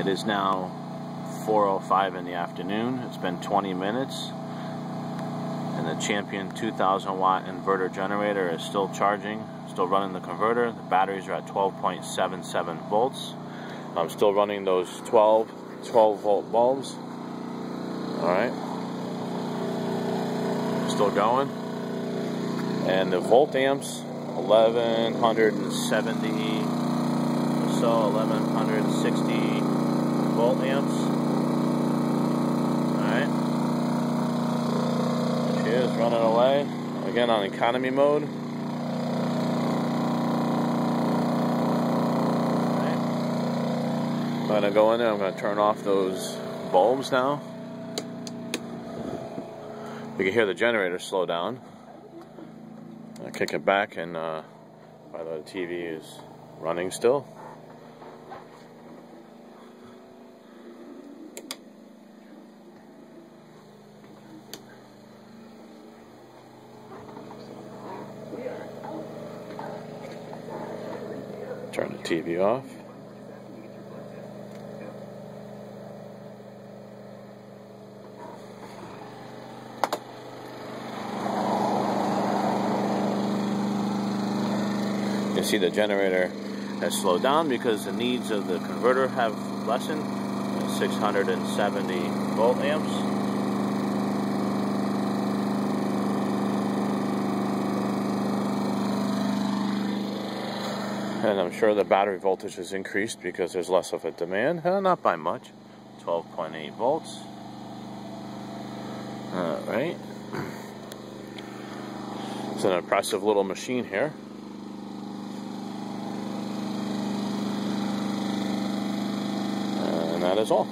It is now 4:05 in the afternoon. It's been 20 minutes, and the Champion 2000 watt inverter generator is still charging, still running the converter. The batteries are at 12.77 volts. I'm still running those 12 volt bulbs. Alright, still going. And the volt amps, 1170 or so, 1160 volt amps. Alright, there she is, running away again on economy mode. Alright, I'm going to go in there. I'm going to turn off those bulbs now. You can hear the generator slow down. I kick it back, and by the way, the TV is running still. Turn the TV off. You see the generator has slowed down because the needs of the converter have lessened. 670 volt amps. And I'm sure the battery voltage has increased because there's less of a demand. Not by much. 12.8 volts. Alright. It's an impressive little machine here. And that is all.